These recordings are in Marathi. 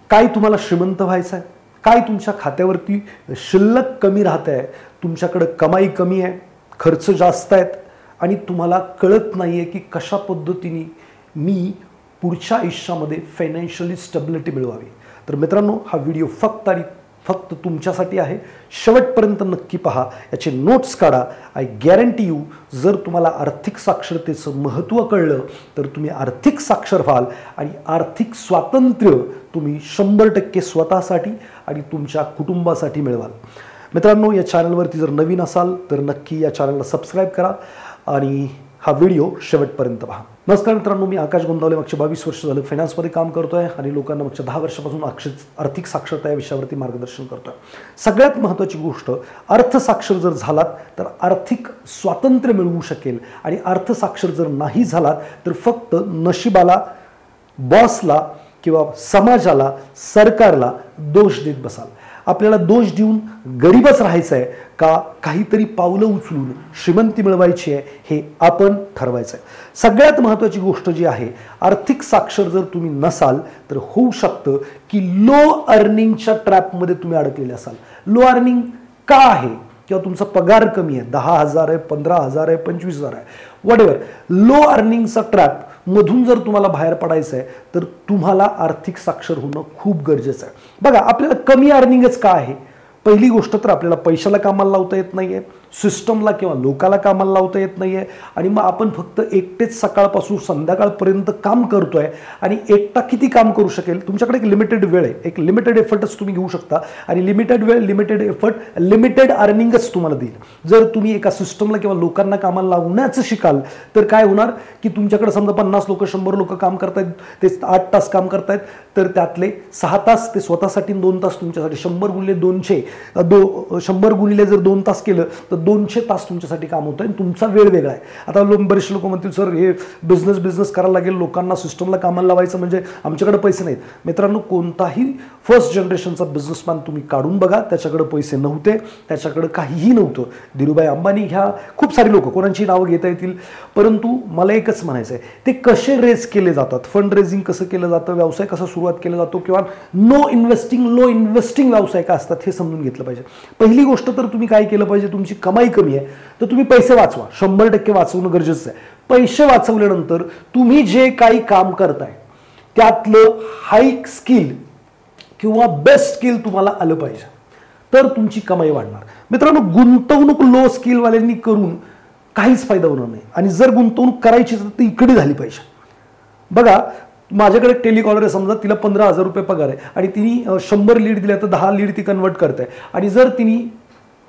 काय तुम्हाला श्रीमंत व्हायचं आहे, काय तुमच्या खात्यावरती शिल्लक कमी राहत आहे, तुमच्याकडे कमाई कमी आहे, खर्च जास्त आहेत आणि तुम्हाला कळत नाही आहे की कशा पद्धतीने मी पुढच्या आयुष्यामध्ये फायनान्शियली स्टेबिलिटी मिळवावी. तर मित्रांनो, हा व्हिडिओ फक्त तुमच्यासाठी आहे. शेवटपर्यंत नक्की पहा, याचे नोट्स काढा. आय गॅरंटी यू, जर तुम्हाला आर्थिक साक्षरतेचं महत्त्व कळलं तर तुम्ही आर्थिक साक्षर व्हाल आणि आर्थिक स्वातंत्र्य तुम्ही 100% स्वतःसाठी आणि तुमच्या कुटुंबासाठी मिळवाल. मित्रांनो, या चॅनलवरती जर नवीन असाल तर नक्की या चॅनलला सबस्क्राईब करा आणि हा व्हिडिओ शेवटपर्यंत पहा. नमस्कार मित्रांनो, मी आकाश गोंदावले. मागचे 22 वर्ष झालं फायनान्समध्ये काम करतोय आणि लोकांना मागच्या 10 वर्षापासून आर्थिक साक्षरता या विषयावरती मार्गदर्शन करतोय. सगळ्यात महत्त्वाची गोष्ट, अर्थसाक्षर जर झालात तर आर्थिक स्वातंत्र्य मिळवू शकेल आणि अर्थसाक्षर जर नाही झालात तर फक्त नशिबाला, बॉसला किंवा समाजाला, सरकारला दोष देत बसाल. आपल्याला दोष देऊन गरीबच राहायचं आहे का काहीतरी पावलं उचलून श्रीमंती मिळवायची आहे हे आपण ठरवायचं आहे. सगळ्यात महत्त्वाची गोष्ट जी आहे, आर्थिक साक्षर जर तुम्ही नसाल तर होऊ शकतं की लो अर्निंगच्या ट्रॅपमध्ये तुम्ही अडकलेले असाल. लो अर्निंग का आहे? किंवा तुमचा पगार कमी आहे, 10,000 आहे, 15,000 आहे, 25,000 आहे, व्हॉटएव्हर. लो अर्निंगचा ट्रॅप मधून जर तुम्हाला बाहेर पडायचं आहे तर तुम्हाला आर्थिक साक्षर होणं खूप गरजेचं आहे. बघा, आपल्याला कमी अर्निंगच का आहे? पहिली गोष्ट तर आपल्याला पैशाला कामाला लावता येत नाही आहे, सिस्टमला किंवा लोकाला कामाला लावता येत नाही आहे आणि मग आपण फक्त एकटेच सकाळपासून संध्याकाळपर्यंत काम करतोय आणि एकटा किती काम करू शकेल? तुमच्याकडे एक लिमिटेड वेळ आहे, एक लिमिटेड एफर्टच तुम्ही घेऊ शकता आणि लिमिटेड वेळ, लिमिटेड एफर्ट, लिमिटेड अर्निंगच तुम्हाला देईल. जर तुम्ही एका सिस्टमला किंवा लोकांना कामाला लावण्याचं शिकाल तर काय होणार की तुमच्याकडे समजा 50 लोक, 100 लोक काम करतायत, ते 8 तास काम करतायत, तर त्यातले 6 तास ते स्वतःसाठी, 2 तास तुमच्यासाठी. 100 गुणिले 200, 100 गुणिले जर 2 तास केलं तर 200 तास तुमच्यासाठी काम होतं आणि तुमचा वेळ वेगळा आहे. आता बरेचसे लोक म्हणतील, सर हे बिझनेस करायला लागेल, लोकांना सिस्टमला कामाला लावायचं म्हणजे आमच्याकडे पैसे नाहीत. मित्रांनो, कोणताही फर्स्ट जनरेशनचा बिझनेसमॅन तुम्ही काढून बघा, त्याच्याकडे पैसे नव्हते, त्याच्याकडे काहीही नव्हतं. धीरूभाई अंबानी, ह्या खूप सारी लोक, कोणाची नावं घेता येतील, परंतु मला एकच म्हणायचं आहे, ते कसे रेज केले जातात, फंड रेझिंग कसं केलं जातं, व्यवसाय कसा सुरुवात केला जातो किंवा लो इन्व्हेस्टिंग व्यवसाय का असतात हे समजून घेतलं पाहिजे. पहिली गोष्ट तर तुम्ही काय केलं पाहिजे, तुमची कमाई कमी आहे तर तुम्ही पैसे वाचवा. 100% वाचवणं गरजेचं आहे. पैसे वाचवल्यानंतर तुम्ही जे काही काम करताय त्यातलं हाय स्किल किंवा बेस्ट स्किल तुम्हाला आलं पाहिजे, तर तुमची कमाई वाढणार. मित्रांनो, गुंतवणूक लो स्किलवाल्यांनी करून काहीच फायदा होणार नाही आणि जर गुंतवणूक करायची तर ती इकडे झाली पाहिजे. बघा, माझ्याकडे एक टेलिकॉलर आहे, समजा तिला 15,000 रुपये पगार आहे आणि तिने 100 लीड दिल्या तर 10 लीड ती कन्वर्ट करते आणि जर तिने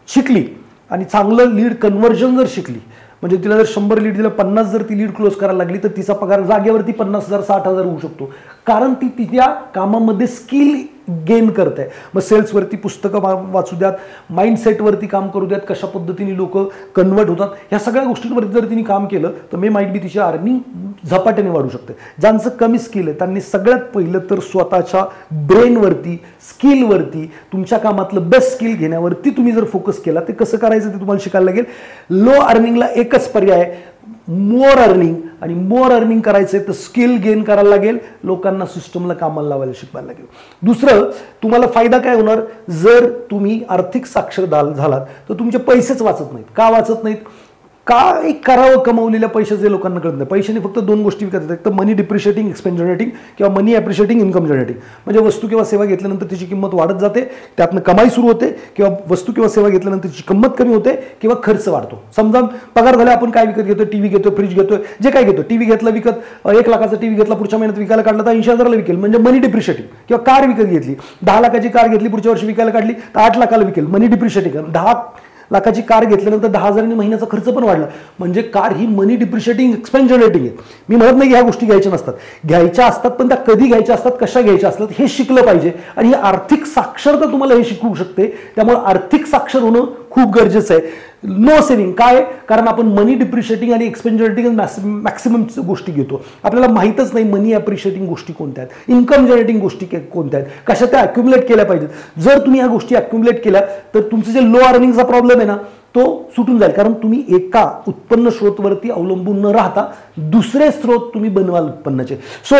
शिकली आणि चांगलं लीड कन्व्हर्जन जर शिकली, म्हणजे तिला जर 100 लीड दिलं, 50 जर ती लीड क्लोज करायला लागली तर तिचा पगार जागेवरती 50,000, 60,000 होऊ शकतो, कारण ती तिच्या कामामध्ये स्किल गेन करते. मग सेल्सवरती पुस्तकं वाचू द्यात, माइंडसेटवरती काम करू द्यात, कशा पद्धतीने लोक कन्वर्ट होतात, ह्या सगळ्या गोष्टींवरती जर तिने काम केलं तर मे माईट बी तिची अर्निंग झपाट्याने वाढू शकते. ज्यांचं कमी स्किल आहे त्यांनी सगळ्यात पहिलं तर स्वतःच्या ब्रेनवरती, स्किलवरती, तुमच्या कामातलं बेस्ट स्किल घेण्यावरती तुम्ही जर फोकस केला, ते कसं करायचं ते तुम्हाला शिकायला लागेल. लो अर्निंगला एकच पर्याय आहे, मोर अर्निंग. आणि मोर अर्निंग करायचं आहे तर स्किल गेन करायला लागेल, लोकांना सिस्टमला कामाला लावायला शिकवायला लागेल. दुसरं, तुम्हाला फायदा काय होणार, जर तुम्ही आर्थिक साक्षर झालात तर तुमचे पैसेच वाचत नाहीत. का वाचत नाहीत? काय करावं कमवलेल्या पैशाचे लोकांना कळत नाही. पैशाने फक्त 2 गोष्टी विकत येतात, एक तर मनी डिप्रिशिएटिंग एक्सपेन्स जनरेटिंग किंवा मनी ॲप्रिशिएटिंग इन्कम जनरेटिंग. म्हणजे वस्तू किंवा सेवा घेतल्यानंतर तिची किंमत वाढत जाते, त्यातनं कमाई सुरू होते, किंवा वस्तू किंवा सेवा घेतल्यानंतर तिची किंमत कमी होते किंवा खर्च वाढतो. समजा पगार झाला, आपण काय विकत घेतो, टीव्ही घेतो, फ्रीज घेतो, जे काय घेतो, टीव्ही घेतला विकत, 1 लाखाचा टीव्ही घेतला, पुढच्या महिन्यात विकायला काढला तर 80,000ला विकेल, म्हणजे मनी डिप्रिशिएटिंग. किंवा कार विकत घेतली, 10 लाखाची कार घेतली, पुढच्या वर्षी विकायला काढली तर 8 लाखाला विकेल, मनी डिप्रिशिएटिंग. 10 लाखाची कार घेतल्यानंतर 10,000 महिन्याचा खर्च पण वाढला, म्हणजे कार ही मनी डिप्रिशिएटिंग एक्सपेन्स जनरेटिंग आहे. मी म्हणत नाही की ह्या गोष्टी घ्यायच्या नसतात, घ्यायच्या असतात, पण त्या कधी घ्यायच्या असतात, कशा घ्यायच्या असतात हे शिकलं पाहिजे. आणि ही आर्थिक साक्षरता तुम्हाला हे शिकवू शकते. त्यामुळे आर्थिक साक्षर होणं खूप गरजेचं आहे. नो सेव्हिंग काय, कारण आपण मनी डिप्रिशिएटिंग आणि एक्सपेन्स जनरेटिंग मॅक्सिमम गोष्टी घेतो. आपल्याला माहीतच नाही मनी ॲप्रिशिएटिंग गोष्टी कोणत्या आहेत, इन्कम जनरेटिंग गोष्टी कोणत्या आहेत, कशा त्या अक्युमुलेट केल्या पाहिजेत. जर तुम्ही ह्या गोष्टी अक्युमुलेट केल्या तर तुमचं जे लो अर्निंगचा प्रॉब्लेम आहे ना तो सुटून जाईल, कारण तुम्ही एका उत्पन्न स्रोतवरती अवलंबून न राहता दुसरे स्रोत तुम्ही बनवाल उत्पन्नाचे. सो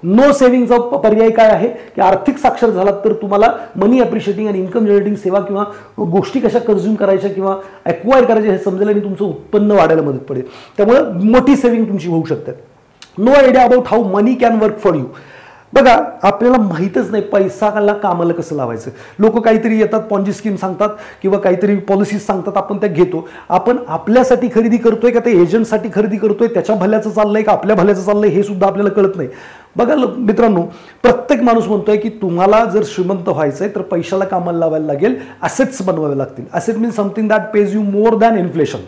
नो सेव्हिंगचा पर्याय काय आहे की आर्थिक साक्षर झालात तर तुम्हाला मनी अप्रिशिएटिंग आणि इन्कम जनरेटिंग सेवा किंवा गोष्टी कशा कन्झ्युम करायच्या किंवा ॲक्वायर करायच्या हे समजेल आणि तुमचं उत्पन्न वाढायला मदत पडेल. त्यामुळे मोठी सेव्हिंग तुमची होऊ शकते. No idea about how money can work for you. बघा, आपल्याला माहीतच नाही पैसाला कामाला कसं लावायचं. लोक काहीतरी येतात, पॉन्जी स्कीम सांगतात किंवा काहीतरी पॉलिसीज सांगतात, आपण त्या घेतो. आपण आपल्यासाठी खरेदी करतोय का ते एजंटसाठी खरेदी करतोय, त्याच्या भल्याचं चाललंय का आपल्या भल्याचं चाललंय हे सुद्धा आपल्याला कळत नाही. बघा मित्रांनो, प्रत्येक माणूस म्हणतोय की तुम्हाला जर श्रीमंत व्हायचंय तर पैशाला कामाला लावायला लागेल, असेट्स बनवावे लागतील. Asset means something that page you more than inflation.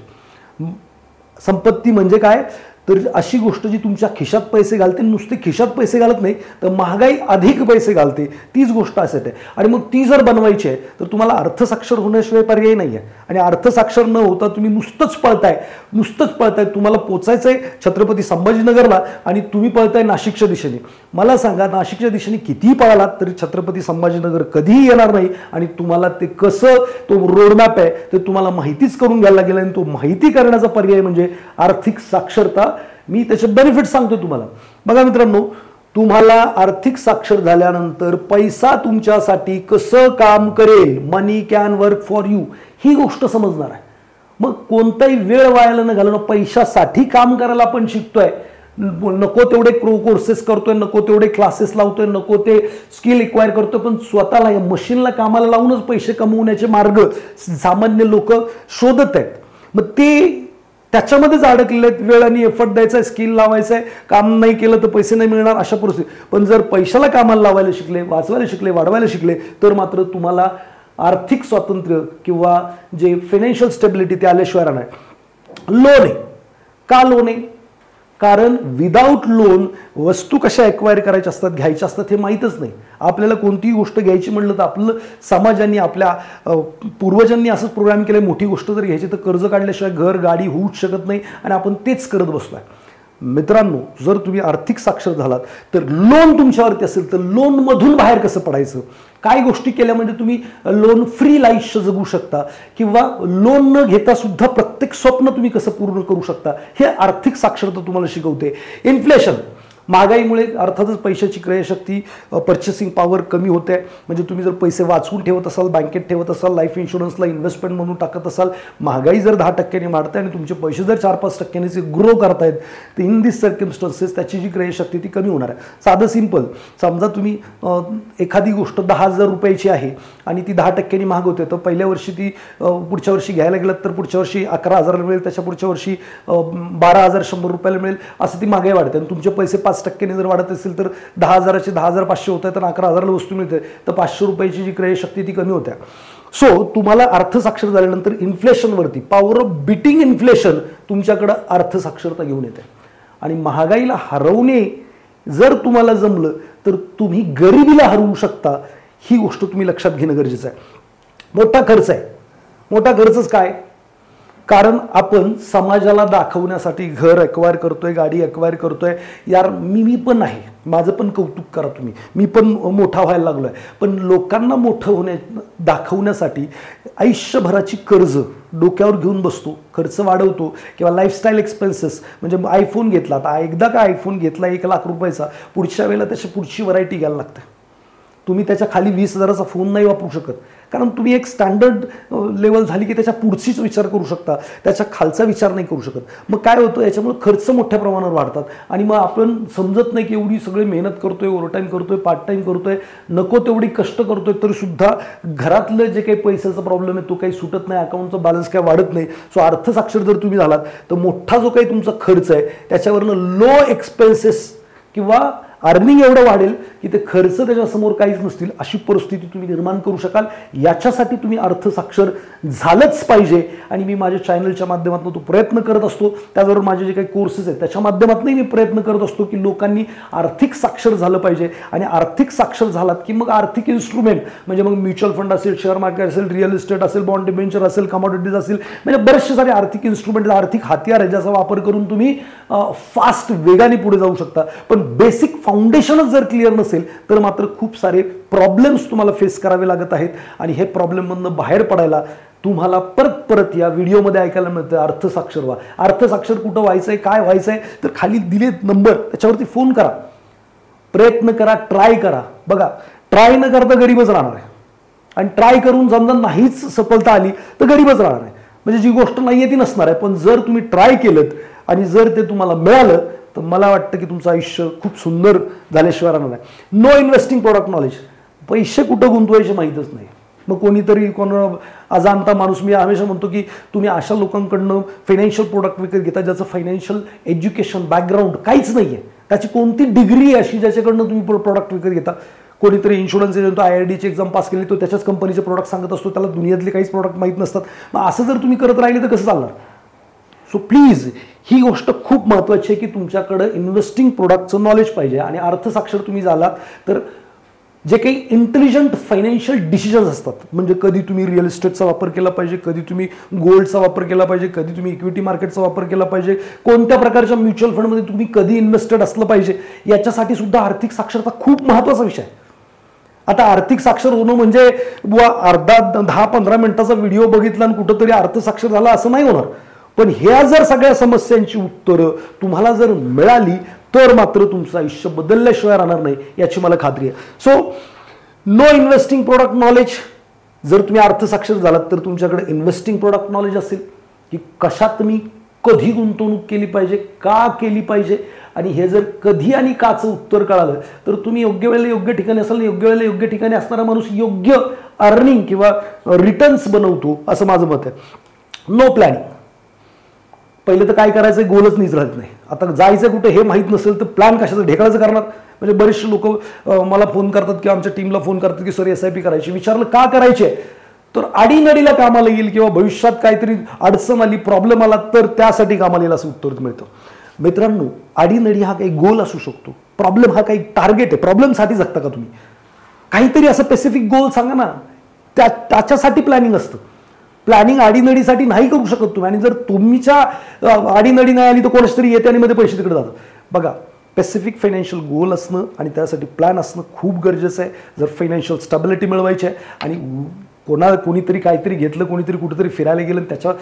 संपत्ती म्हणजे काय तर अशी गोष्ट जी तुमच्या खिशात पैसे घालते, नुसते खिशात पैसे घालत नाही तर महागाई अधिक पैसे घालते, तीच गोष्ट असेट आहे. आणि मग ती जर बनवायची आहे तर तुम्हाला अर्थसाक्षर होण्याशिवाय पर्याय नाही आहे. आणि अर्थसाक्षर न होता तुम्ही नुसतंच पळताय. तुम्हाला पोचायचंय छत्रपती संभाजीनगरला आणि तुम्ही पळताय नाशिकच्या दिशेने. मला सांगा, नाशिकच्या दिशेने कितीही पळालात तरी छत्रपती संभाजीनगर कधीही येणार नाही. आणि तुम्हाला ते कसं, तो रोडमॅप आहे ते तुम्हाला माहितीच करून घ्यायला लागेल. आणि तो माहिती करण्याचा पर्याय म्हणजे आर्थिक साक्षरता. मी त्याचे बेनिफिट सांगतो तुम्हाला. बघा मित्रांनो, तुम्हाला आर्थिक साक्षर झाल्यानंतर पैसा तुमच्यासाठी कसं काम करेल, मनी कॅन वर्क फॉर यू, ही गोष्ट समजणार आहे. मग कोणताही वेळ वायाला न घालवणं, पैशासाठी काम करायला आपण शिकतोय, नको तेवढे कोर्सेस करतोय, नको तेवढे क्लासेस लावतोय, नको ते स्किल एक्वायर करतोय, पण स्वतःला या मशीनला कामाला लावूनच पैसे कमवण्याचे मार्ग सामान्य लोक शोधत आहेत. मग ते त्याच्यामध्येच अडकलेले आहेत. वेळ आणि एफर्ट द्यायचा आहे, स्किल लावायचं आहे, काम नाही केलं तर पैसे नाही मिळणार, अशा परिस्थिती. पण जर पैशाला कामाला लावायला शिकले, वाचवायला शिकले, वाढवायला शिकले तर मात्र तुम्हाला आर्थिक स्वातंत्र्य किंवा जे फायनान्शियल स्टेबिलिटी ते आल्याशिवाय राहणार. लोन आहे का? लोन आहे कारण विदाऊट लोन वस्तू कशा एक्वायर करायच्या असतात, घ्यायच्या असतात हे माहीतच नाही. आपल्याला कोणतीही गोष्ट घ्यायची म्हटलं तर आपलं समाजाने, आपल्या पूर्वजांनी असंच प्रोग्राम केलं, मोठी गोष्ट जर घ्यायची तर कर्ज काढल्याशिवाय घर गाडी होऊच शकत नाही आणि आपण तेच करत बसलोय. मित्रांनो, जर तुम्ही आर्थिक साक्षर झालात तर लोन तुमच्यावरती असेल तर लोनमधून बाहेर कसं पडायचं, काय गोष्टी केल्या म्हणजे तुम्ही लोन फ्री आयुष्य जगू शकता किंवा लोन न घेता सुद्धा प्रत्येक स्वप्न तुम्ही कसं पूर्ण करू शकता, हे आर्थिक साक्षरता तुम्हाला शिकवते. इन्फ्लेशन, महागाईमुळे अर्थातच पैशाची क्रयशक्ती, पर्चेसिंग पॉवर कमी होते. म्हणजे तुम्ही जर पैसे वाचवून ठेवत असाल, बँकेत ठेवत असाल, लाईफ इन्शुरन्सला इन्व्हेस्टमेंट म्हणून टाकत असाल, महागाई जर 10% वाढते आणि तुमचे पैसे जर 4-5% ग्रो करतायत तर इन दिस सर्कमस्टन्सेस त्याची जी क्रयशक्ती ती कमी होणार आहे. साधं सिंपल, समजा तुम्ही एखादी गोष्ट 10,000 रुपयाची आहे आणि ती 10% महाग होते, तर पहिल्या वर्षी ती पुढच्या वर्षी घ्यायला गेलात तर पुढच्या वर्षी 11,000 मिळेल, त्याच्या पुढच्या वर्षी 12,100 रुपयाला मिळेल, असं ती महागाई वाढते. आणि तुमचे पैसे 5% जर वाढत असेल तर 10,000चे 10,500 होत आहे, तर 11,000ला वस्तू मिळते, तर 500 रुपयाची जी क्रयशक्ती ती कमी होत्या. सो तुम्हाला अर्थसाक्षर झाल्यानंतर इन्फ्लेशनवरती, पॉवर ऑफ बिटिंग इन्फ्लेशन तुमच्याकडे अर्थसाक्षरता घेऊन येते. आणि महागाईला हरवणे जर तुम्हाला जमलं तर तुम्ही गरिबीला हरवू शकता. ही गोष्ट तुम्ही लक्षात घेणं गरजेचं आहे. मोठा खर्च आहे. मोठा खर्चच काय? कारण आपण समाजाला दाखवण्यासाठी घर एक्वायर करतोय, गाडी एक्वायर करतोय. यार मी पण आहे, माझं पण कौतुक करा तुम्ही, मी पण मोठा व्हायला लागलोय. पण लोकांना मोठं दाखवण्यासाठी आयुष्यभराची कर्ज डोक्यावर घेऊन बसतो, खर्च वाढवतो किंवा लाईफस्टाईल एक्सपेन्सेस. म्हणजे आयफोन घेतला, आता एकदा का आयफोन घेतला 1,00,000 रुपयाचा, पुढच्या वेळेला त्याची पुढची व्हरायटी घ्यायला लागते. तुम्ही त्याच्या खाली 20,000चा फोन नाही वापरू शकत, कारण तुम्ही एक स्टँडर्ड लेवल झाली की त्याच्या पुढचीच विचार करू शकता, त्याच्या खालचा विचार नाही करू शकत. मग काय होतं, याच्यामुळे खर्च मोठ्या प्रमाणावर वाढतात. आणि मग आपण समजत नाही की एवढी सगळी मेहनत करतोय, ओव्हरटाईम करतोय, पार्ट टाईम करतोय, नको तेवढी कष्ट करतोय, तरी सुद्धा घरातलं जे काही पैशाचा प्रॉब्लेम आहे तो काही सुटत नाही, अकाउंटचा बॅलन्स काय वाढत नाही. सो अर्थसाक्षर जर तुम्ही झालात तर मोठा जो काही तुमचा खर्च आहे त्याच्यावरनं लो एक्सपेन्सेस किंवा अर्निंग एवढं वाढेल की ते खर्च त्याच्यासमोर काहीच नसतील, अशी परिस्थिती तुम्ही निर्माण करू शकाल. याच्यासाठी तुम्ही अर्थसाक्षर झालंच पाहिजे. आणि मी माझ्या चॅनलच्या माध्यमातून तो प्रयत्न करत असतो. त्याचबरोबर माझे जे काही कोर्सेस आहेत त्याच्या माध्यमातूनही मी प्रयत्न करत असतो की लोकांनी आर्थिक साक्षर झालं पाहिजे. आणि आर्थिक साक्षर झालात की मग आर्थिक इन्स्ट्रुमेंट, म्हणजे मग म्युच्युअल फंड असेल, शेअर मार्केट असेल, रिअल इस्टेट असेल, बॉन्ड डिबेंचर असेल, कमॉडिटीज असेल, म्हणजे बरेचसे सारे आर्थिक इन्स्ट्रुमेंट, आर्थिक हत्यार आहे ज्याचा वापर करून तुम्ही फास्ट वेगाने पुढे जाऊ शकता. पण बेसिक फाउंडेशनच जर क्लिअर नसेल तर मात्र खूप सारे प्रॉब्लेम्स तुम्हाला फेस करावे लागत आहेत आणि हे प्रॉब्लेममधनं बाहेर पडायला तुम्हाला परत परत या व्हिडिओमध्ये ऐकायला मिळतं अर्थसाक्षर व्हा. अर्थसाक्षर कुठं व्हायचंय, काय व्हायचंय, तर खाली दिलेत नंबर, त्याच्यावरती फोन करा, प्रयत्न करा, ट्राय करा. बघा, ट्राय न करता गरीबच राहणार आहे आणि ट्राय करून समजा नाहीच सफलता आली तर गरीबच राहणार आहे. म्हणजे जी गोष्ट नाहीये ती नसणार आहे. पण जर तुम्ही ट्राय केलं आणि जर ते तुम्हाला मिळालं तर मला वाटतं की तुमचं आयुष्य खूप सुंदर झाल्याशिवाय राहणार आहे. नो इन्व्हेस्टिंग प्रोडक्ट नॉलेज, पैसे कुठं गुंतवायचे माहीतच नाही. मग कोणीतरी अजाणता माणूस, मी हमेशा म्हणतो की तुम्ही अशा लोकांकडनं फायनान्शियल प्रोडक्ट विकत घेता ज्याचं फायनान्शियल एज्युकेशन बॅकग्राऊंड काहीच नाही आहे, त्याची कोणती डिग्री अशी ज्याच्याकडनं तुम्ही प्रोडक्ट विकत घेता. कोणीतरी इन्शुरन्स एजंट IRDची एक्झाम पास केली तो त्याच्याच कंपनीचे प्रोडक्ट सांगत असतो, त्याला दुनियातले काहीच प्रोडक्ट माहीत नसतात. मग असं जर तुम्ही करत राहिले तर कसं चालणार. सो प्लीज ही गोष्ट खूप महत्त्वाची आहे की तुमच्याकडं इन्व्हेस्टिंग प्रोडक्टचं नॉलेज पाहिजे. आणि अर्थसाक्षर तुम्ही झालात तर जे काही इंटेलिजंट फायनान्शियल डिसिजन्स असतात, म्हणजे कधी तुम्ही रिअल इस्टेटचा वापर केला पाहिजे, कधी तुम्ही गोल्डचा वापर केला पाहिजे, कधी तुम्ही इक्विटी मार्केटचा वापर केला पाहिजे, कोणत्या प्रकारच्या म्युच्युअल फंडमध्ये तुम्ही कधी इन्व्हेस्टेड असलं पाहिजे, याच्यासाठी सुद्धा आर्थिक साक्षरता खूप महत्त्वाचा विषय आहे. आता आर्थिक साक्षर होणं म्हणजे बुवा अर्धा 10-15 मिनिटाचा व्हिडिओ बघितला आणि कुठंतरी अर्थसाक्षर झाला असं नाही होणार. पण ह्या जर सगळ्या समस्यांची उत्तरं तुम्हाला जर मिळाली तर मात्र तुमचं आयुष्य बदलल्याशिवाय राहणार नाही याची मला खात्री आहे. So no investing product knowledge, जर तुम्ही अर्थसाक्षर झालात तर तुमच्याकडे इन्व्हेस्टिंग प्रोडक्ट नॉलेज असेल की कशात तुम्ही कधी गुंतवणूक केली पाहिजे, का केली पाहिजे, आणि हे जर कधी आणि काचं उत्तर कळालं तर तुम्ही योग्य वेळेला योग्य ठिकाणी असाल. योग्य वेळेला योग्य ठिकाणी असणारा माणूस योग्य अर्निंग किंवा रिटर्न्स बनवतो असं माझं मत आहे. नो प्लॅनिंग, पहिलं तर काय करायचं गोलच नीच राहत नाही. आता जायचं कुठे हे माहीत नसेल तर प्लॅन कशाचं ढेकळाचं करणार. म्हणजे बरेचसे लोक मला फोन करतात किंवा आमच्या टीमला फोन करतात की सर SIP करायची. विचारलं का करायचे, तर आडीनडीला कामाला येईल किंवा भविष्यात काहीतरी अडचण आली, प्रॉब्लेम आला तर त्यासाठी कामाला येईल असं उत्तर मिळतं. मित्रांनो, आडीनडी हा काही गोल असू शकतो, प्रॉब्लेम हा काही टार्गेट आहे. प्रॉब्लेमसाठी जगता का तुम्ही? काहीतरी असं स्पेसिफिक गोल सांगा ना, त्याच्यासाठी प्लॅनिंग असतं. प्लॅनिंग आडीनडीसाठी नाही करू शकत तुम्ही. आणि जर तुमच्या आडीनडी नाही आली तर कोणाच तरी येते आणि मध्ये पैसे तिकडे जातात. बघा, स्पेसिफिक फायनान्शियल गोल असणं आणि त्यासाठी प्लॅन असणं खूप गरजेचं आहे. जर फायनान्शियल स्टॅबिलिटी मिळवायची आहे आणि कोणीतरी काहीतरी घेतलं, कोणीतरी कुठेतरी फिरायला गेलं, त्याच्या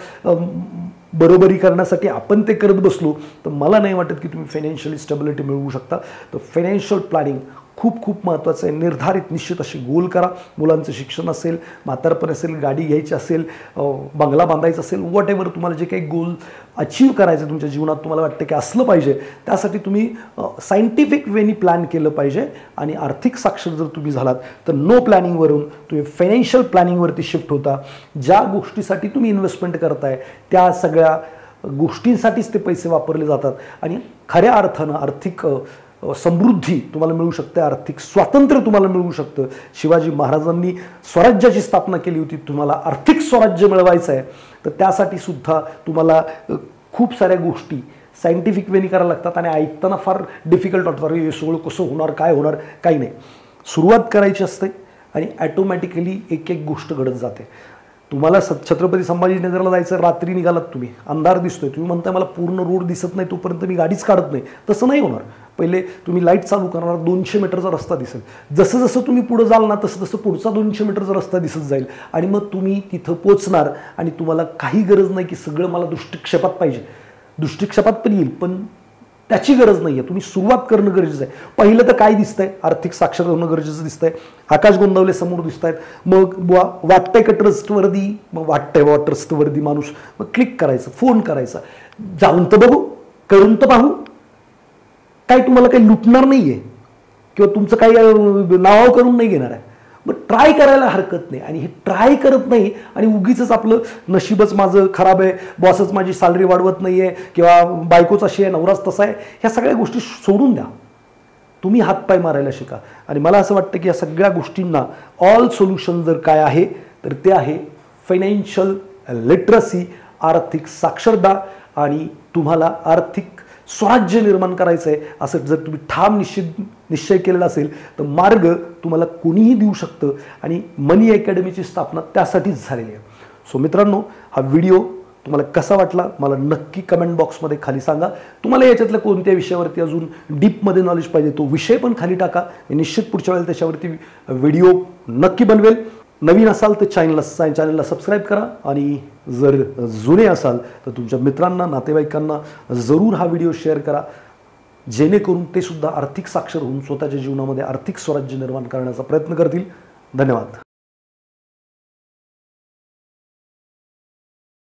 बरोबरी करण्यासाठी आपण ते करत बसलो तर मला नाही वाटत की तुम्ही फायनान्शियली स्टॅबिलिटी मिळवू शकता. तर फायनान्शियल प्लॅनिंग खूप खूप महत्त्वाचं आहे. निर्धारित निश्चित असे गोल करा. मुलांचं शिक्षण असेल, म्हातारपण असेल, गाडी घ्यायची असेल, बंगला बांधायचा असेल, वॉट एव्हर तुम्हाला जे काही गोल अचीव करायचं तुमच्या जीवनात तुम्हाला वाटतं की असलं पाहिजे, त्यासाठी तुम्ही सायंटिफिक वेनी प्लॅन केलं पाहिजे. आणि आर्थिक साक्षर जर तुम्ही झालात तर नो प्लॅनिंगवरून तुम्ही फायनान्शियल प्लॅनिंगवरती शिफ्ट होता. ज्या गोष्टीसाठी तुम्ही इन्व्हेस्टमेंट करताय त्या सगळ्या गोष्टींसाठीच ते पैसे वापरले जातात आणि खऱ्या अर्थानं आर्थिक समृद्धी तुम्हाला मिळू शकते, आर्थिक स्वातंत्र्य तुम्हाला मिळू शकतं. शिवाजी महाराजांनी स्वराज्याची स्थापना केली होती. तुम्हाला आर्थिक स्वराज्य मिळवायचं आहे तर त्यासाठी सुद्धा तुम्हाला खूप साऱ्या गोष्टी सायंटिफिक वेनी करायला लागतात आणि ऐकताना फार डिफिकल्ट वाटतं, अरे हे सगळं कसं होणार, काय होणार, काही नाही. सुरुवात करायची असते आणि ॲटोमॅटिकली एक एक गोष्ट घडत जाते. तुम्हाला छत्रपती संभाजीनगरला जायचं, रात्री निघालात तुम्ही, अंधार दिसतोय, तुम्ही म्हणताय मला पूर्ण रोड दिसत नाही तोपर्यंत मी गाडीच काढत नाही. तसं नाही होणार. पहिले तुम्ही लाईट चालू करणार, 200 मीटरचा रस्ता दिसेल. जसं जसं तुम्ही पुढे जाल ना तसं तसं पुढचा 200 मीटरचा रस्ता दिसत जाईल आणि मग तुम्ही तिथं पोचणार आणि तुम्हाला काही गरज नाही की सगळं मला दृष्टिक्षेपात पाहिजे. दृष्टिक्षेपात पण येईल पण त्याची गरज नाही आहे. तुम्ही सुरुवात करणं गरजेचं आहे. पहिलं तर काय दिसतंय, आर्थिक साक्षर होणं गरजेचं दिसतंय. आकाश गोंदवले समोर दिसत आहेत. मग वाटतंय का ट्रस्टवर्दी, मग वाटतंय ट्रस्टवर्दी माणूस, मग क्लिक करायचं, फोन करायचा, जाऊन तर बघू, करून तर पाहू. काय तुम्हाला काही लुटणार नाही आहे किंवा तुमचं काही नाव करून नाही घेणार आहे. मग ट्राय करायला हरकत नाही. आणि हे ट्राय करत नाही आणि उगीच आपलं नशीबच माझं खराब आहे, बॉसच माझी सॅलरी वाढवत नाही आहे किंवा बायकोच अशी आहे, नवराच तसा आहे, ह्या सगळ्या गोष्टी सोडून द्या. तुम्ही हातपाय मारायला शिका. आणि मला असं वाटतं की या सगळ्या गोष्टींना ऑल सोल्युशन जर काय आहे तर ते आहे फायनान्शियल लिटरसी, आर्थिक साक्षरता. आणि तुम्हाला आर्थिक स्वराज्य निर्माण करायचं आहे असं जर तुम्ही ठाम निश्चय केलेला असेल तर मार्ग तुम्हाला कोणीही देऊ शकतं आणि मनी अकॅडमीची स्थापना त्यासाठीच झालेली आहे. सो मित्रांनो, हा व्हिडिओ तुम्हाला कसा वाटला मला नक्की कमेंट बॉक्समध्ये खाली सांगा. तुम्हाला याच्यातल्या कोणत्या विषयावरती अजून डीपमध्ये नॉलेज पाहिजे तो विषय पण खाली टाका. मी निश्चित पुढच्या वेळेला त्याच्यावरती व्हिडिओ नक्की बनवेल. नवीन असाल तर चॅनलला सबस्क्राईब करा आणि जर जुने असाल तर तुमच्या मित्रांना नातेवाईकांना जरूर हा व्हिडिओ शेअर करा, जेणेकरून ते सुद्धा आर्थिक साक्षर होऊन स्वतःच्या जीवनामध्ये आर्थिक स्वराज्य निर्माण करण्याचा प्रयत्न करतील. धन्यवाद.